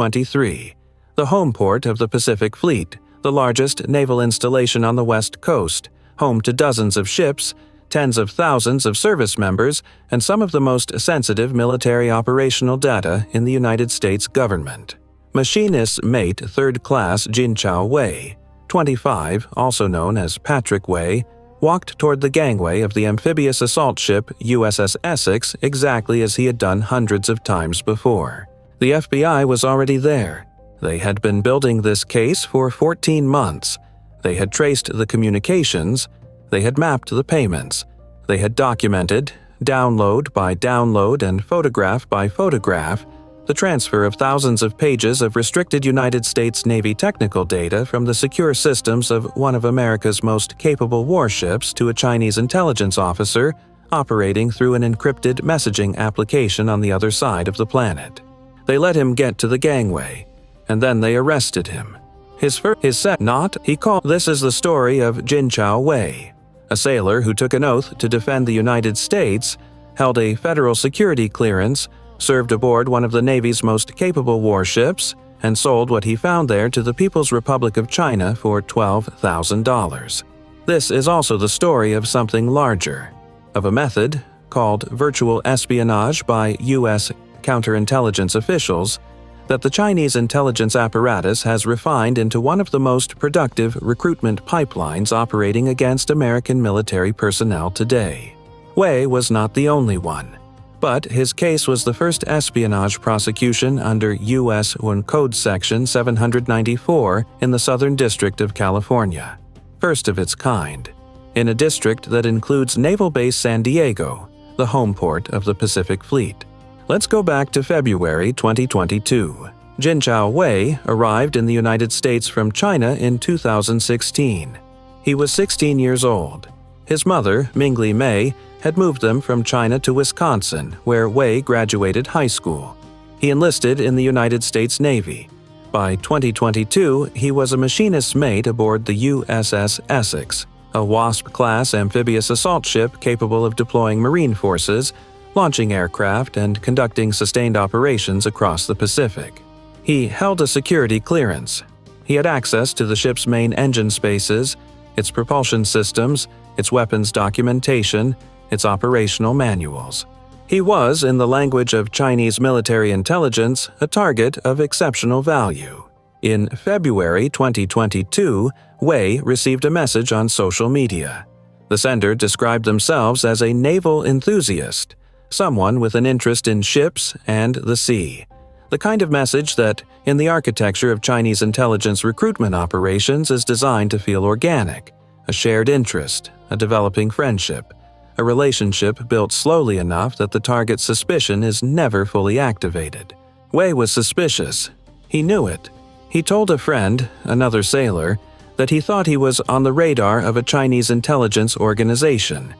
23, the home port of the Pacific Fleet, the largest naval installation on the West Coast, home to dozens of ships, tens of thousands of service members, and some of the most sensitive military operational data in the United States government. Machinist's mate 3rd Class Jinchao Wei, 25, also known as Patrick Wei, walked toward the gangway of the amphibious assault ship USS Essex exactly as he had done hundreds of times before. The FBI was already there. They had been building this case for 14 months. They had traced the communications. They had mapped the payments. They had documented, download by download and photograph by photograph, the transfer of thousands of pages of restricted United States Navy technical data from the secure systems of one of America's most capable warships to a Chinese intelligence officer operating through an encrypted messaging application on the other side of the planet. They let him get to the gangway, and then they arrested him. This is the story of Jinchao Wei, a sailor who took an oath to defend the United States, held a federal security clearance, served aboard one of the Navy's most capable warships, and sold what he found there to the People's Republic of China for $12,000. This is also the story of something larger, of a method called virtual espionage by U.S. counterintelligence officials that the Chinese intelligence apparatus has refined into one of the most productive recruitment pipelines operating against American military personnel today. Wei was not the only one, but his case was the first espionage prosecution under U.S. Code Section 794 in the Southern District of California, first of its kind, in a district that includes Naval Base San Diego, the home port of the Pacific Fleet. Let's go back to February 2022. Jinchao Wei arrived in the United States from China in 2016. He was 16 years old. His mother, Mingli Mei, had moved them from China to Wisconsin, where Wei graduated high school. He enlisted in the United States Navy. By 2022, he was a machinist's mate aboard the USS Essex, a WASP-class amphibious assault ship capable of deploying Marine forces, launching aircraft, and conducting sustained operations across the Pacific. He held a security clearance. He had access to the ship's main engine spaces, its propulsion systems, its weapons documentation, its operational manuals. He was, in the language of Chinese military intelligence, a target of exceptional value. In February 2022, Wei received a message on social media. The sender described themselves as a naval enthusiast, someone with an interest in ships and the sea. The kind of message that, in the architecture of Chinese intelligence recruitment operations, is designed to feel organic, a shared interest, a developing friendship, a relationship built slowly enough that the target's suspicion is never fully activated. Wei was suspicious. He knew it. He told a friend, another sailor, that he thought he was on the radar of a Chinese intelligence organization.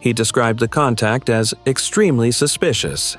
He described the contact as extremely suspicious.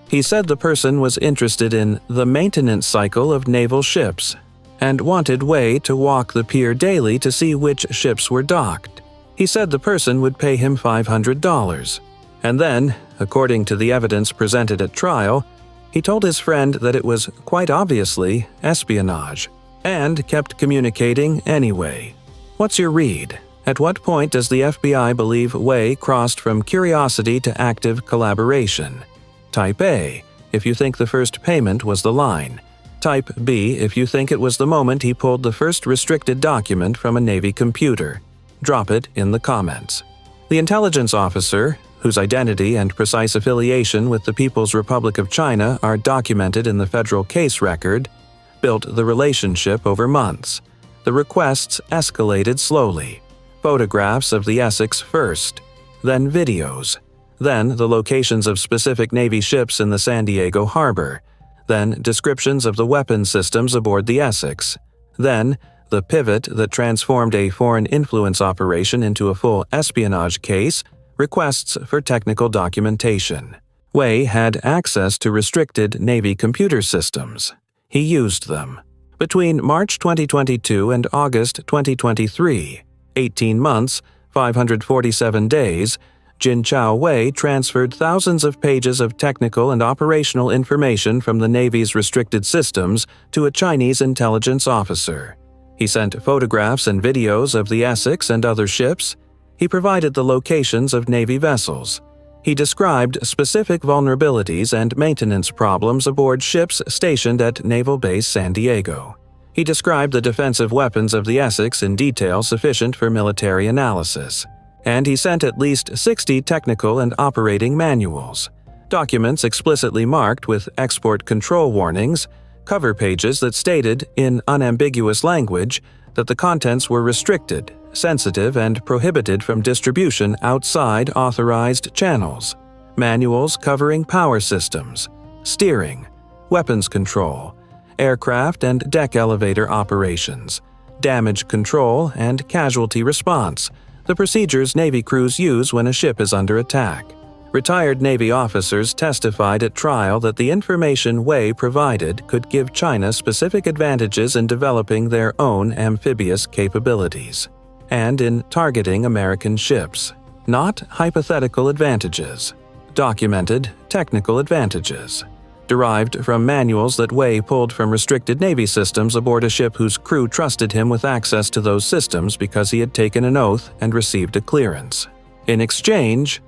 He said the person was interested in the maintenance cycle of naval ships and wanted Wei to walk the pier daily to see which ships were docked. He said the person would pay him $500. And then, according to the evidence presented at trial, he told his friend that it was quite obviously espionage, and kept communicating anyway. What's your read? At what point does the FBI believe Wei crossed from curiosity to active collaboration? Type A, if you think the first payment was the line. Type B, if you think it was the moment he pulled the first restricted document from a Navy computer. Drop it in the comments. The intelligence officer, whose identity and precise affiliation with the People's Republic of China are documented in the federal case record, built the relationship over months. The requests escalated slowly. Photographs of the Essex first, then videos, then the locations of specific Navy ships in the San Diego harbor, then descriptions of the weapon systems aboard the Essex, then the pivot that transformed a foreign influence operation into a full espionage case, requests for technical documentation. Wei had access to restricted Navy computer systems. He used them. Between March 2022 and August 2023, 18 months, 547 days, Jinchao Wei transferred thousands of pages of technical and operational information from the Navy's restricted systems to a Chinese intelligence officer. He sent photographs and videos of the Essex and other ships. He provided the locations of Navy vessels. He described specific vulnerabilities and maintenance problems aboard ships stationed at Naval Base San Diego. He described the defensive weapons of the Essex in detail sufficient for military analysis. And he sent at least 60 technical and operating manuals, documents explicitly marked with export control warnings, cover pages that stated, in unambiguous language, that the contents were restricted, sensitive, and prohibited from distribution outside authorized channels, manuals covering power systems, steering, weapons control, aircraft and deck elevator operations, damage control, and casualty response, the procedures Navy crews use when a ship is under attack. Retired Navy officers testified at trial that the information Wei provided could give China specific advantages in developing their own amphibious capabilities and in targeting American ships. Not hypothetical advantages. Documented technical advantages. Derived from manuals that Wei pulled from restricted Navy systems aboard a ship whose crew trusted him with access to those systems because he had taken an oath and received a clearance. In exchange,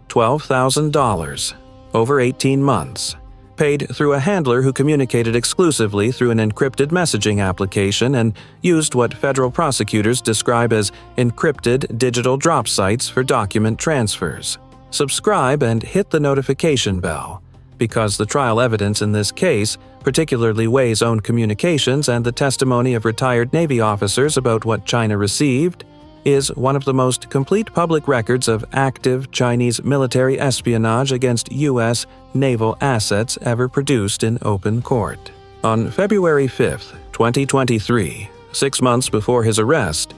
$12,000 over 18 months, paid through a handler who communicated exclusively through an encrypted messaging application and used what federal prosecutors describe as encrypted digital drop sites for document transfers. Subscribe and hit the notification bell, because the trial evidence in this case, particularly Wei's own communications and the testimony of retired Navy officers about what China received, is one of the most complete public records of active Chinese military espionage against U.S. naval assets ever produced in open court. On February 5, 2023, 6 months before his arrest,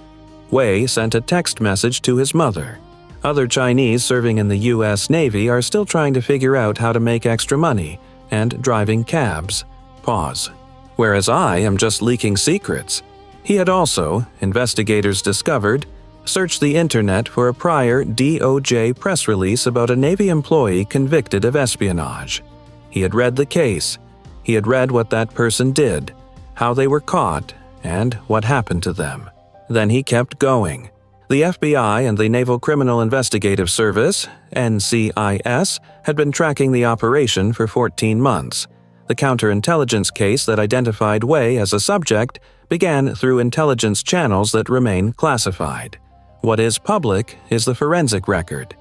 Wei sent a text message to his mother. Other Chinese serving in the U.S. Navy are still trying to figure out how to make extra money and driving cabs. Pause. Whereas I am just leaking secrets. He had also, investigators discovered, searched the internet for a prior DOJ press release about a Navy employee convicted of espionage. He had read the case. He had read what that person did, how they were caught, and what happened to them. Then he kept going. The FBI and the Naval Criminal Investigative Service, NCIS, had been tracking the operation for 14 months. The counterintelligence case that identified Wei as a subject began through intelligence channels that remain classified. What is public is the forensic record.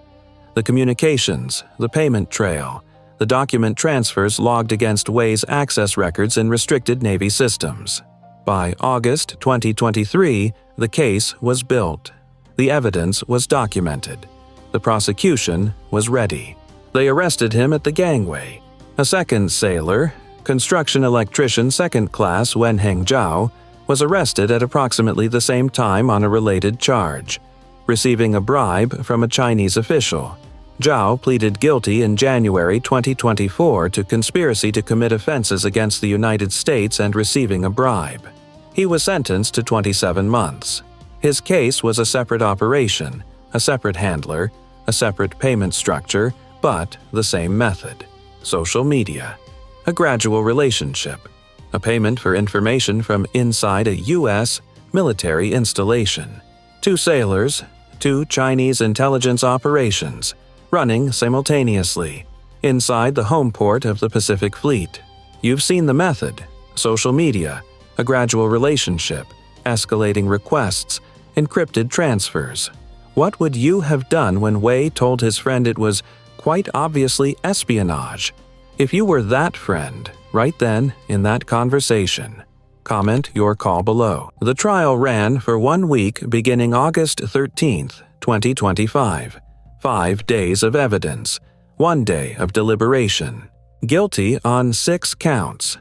The communications, the payment trail, the document transfers logged against Wei's access records in restricted Navy systems. By August 2023, the case was built. The evidence was documented. The prosecution was ready. They arrested him at the gangway. A second sailor, construction electrician second class Wenheng Zhao, was arrested at approximately the same time on a related charge, receiving a bribe from a Chinese official. Zhao pleaded guilty in January 2024 to conspiracy to commit offenses against the United States and receiving a bribe. He was sentenced to 27 months. His case was a separate operation, a separate handler, a separate payment structure, but the same method. Social media. A gradual relationship. A payment for information from inside a U.S. military installation. 2 sailors, 2 Chinese intelligence operations, running simultaneously, inside the home port of the Pacific Fleet. You've seen the method. Social media. A gradual relationship. Escalating requests. Encrypted transfers. What would you have done when Wei told his friend it was quite obviously espionage? If you were that friend, right then, in that conversation. Comment your call below. The trial ran for 1 week beginning August 13, 2025. 5 days of evidence. 1 day of deliberation. Guilty on 6 counts.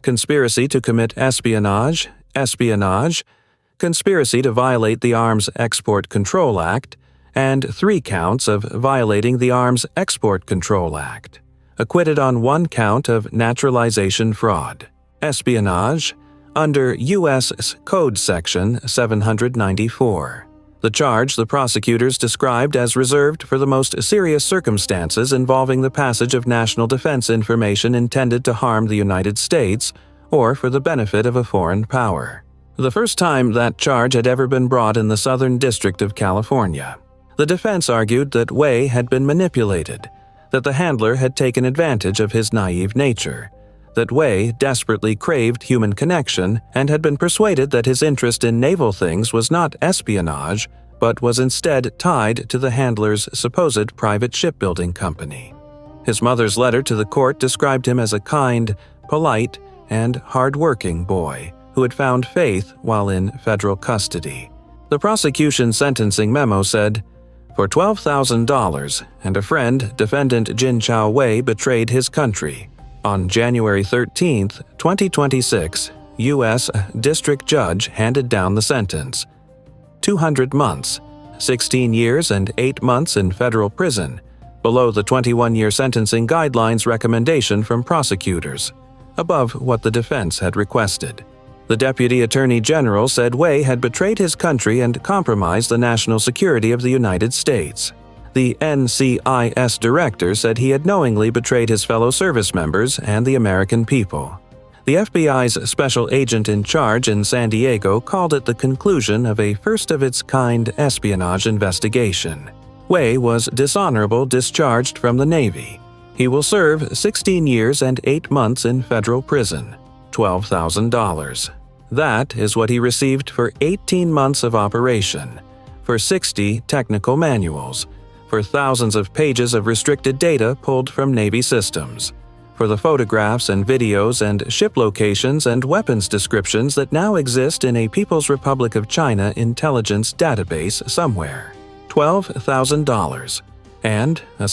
Conspiracy to commit espionage, conspiracy to violate the Arms Export Control Act, and 3 counts of violating the Arms Export Control Act. Acquitted on 1 count of naturalization fraud. Espionage, under U.S. Code Section 794. The charge the prosecutors described as reserved for the most serious circumstances involving the passage of national defense information intended to harm the United States or for the benefit of a foreign power. The first time that charge had ever been brought in the Southern District of California. The defense argued that Wei had been manipulated, that the handler had taken advantage of his naive nature, that Wei desperately craved human connection and had been persuaded that his interest in naval things was not espionage, but was instead tied to the handler's supposed private shipbuilding company. His mother's letter to the court described him as a kind, polite, and hard-working boy who had found faith while in federal custody. The prosecution's sentencing memo said, "For $12,000 and a friend, defendant Jin Chao Wei betrayed his country. On January 13, 2026, U.S. District Judge handed down the sentence. 200 months, 16 years and 8 months in federal prison, below the 21-year sentencing guidelines recommendation from prosecutors, above what the defense had requested. The Deputy Attorney General said Wei had betrayed his country and compromised the national security of the United States. The NCIS director said he had knowingly betrayed his fellow service members and the American people. The FBI's special agent in charge in San Diego called it the conclusion of a first-of-its-kind espionage investigation. Wei was dishonorable discharged from the Navy. He will serve 16 years and 8 months in federal prison, $12,000. That is what he received for 18 months of operation, for 60 technical manuals, for thousands of pages of restricted data pulled from Navy systems, for the photographs and videos and ship locations and weapons descriptions that now exist in a People's Republic of China intelligence database somewhere. $12,000. And a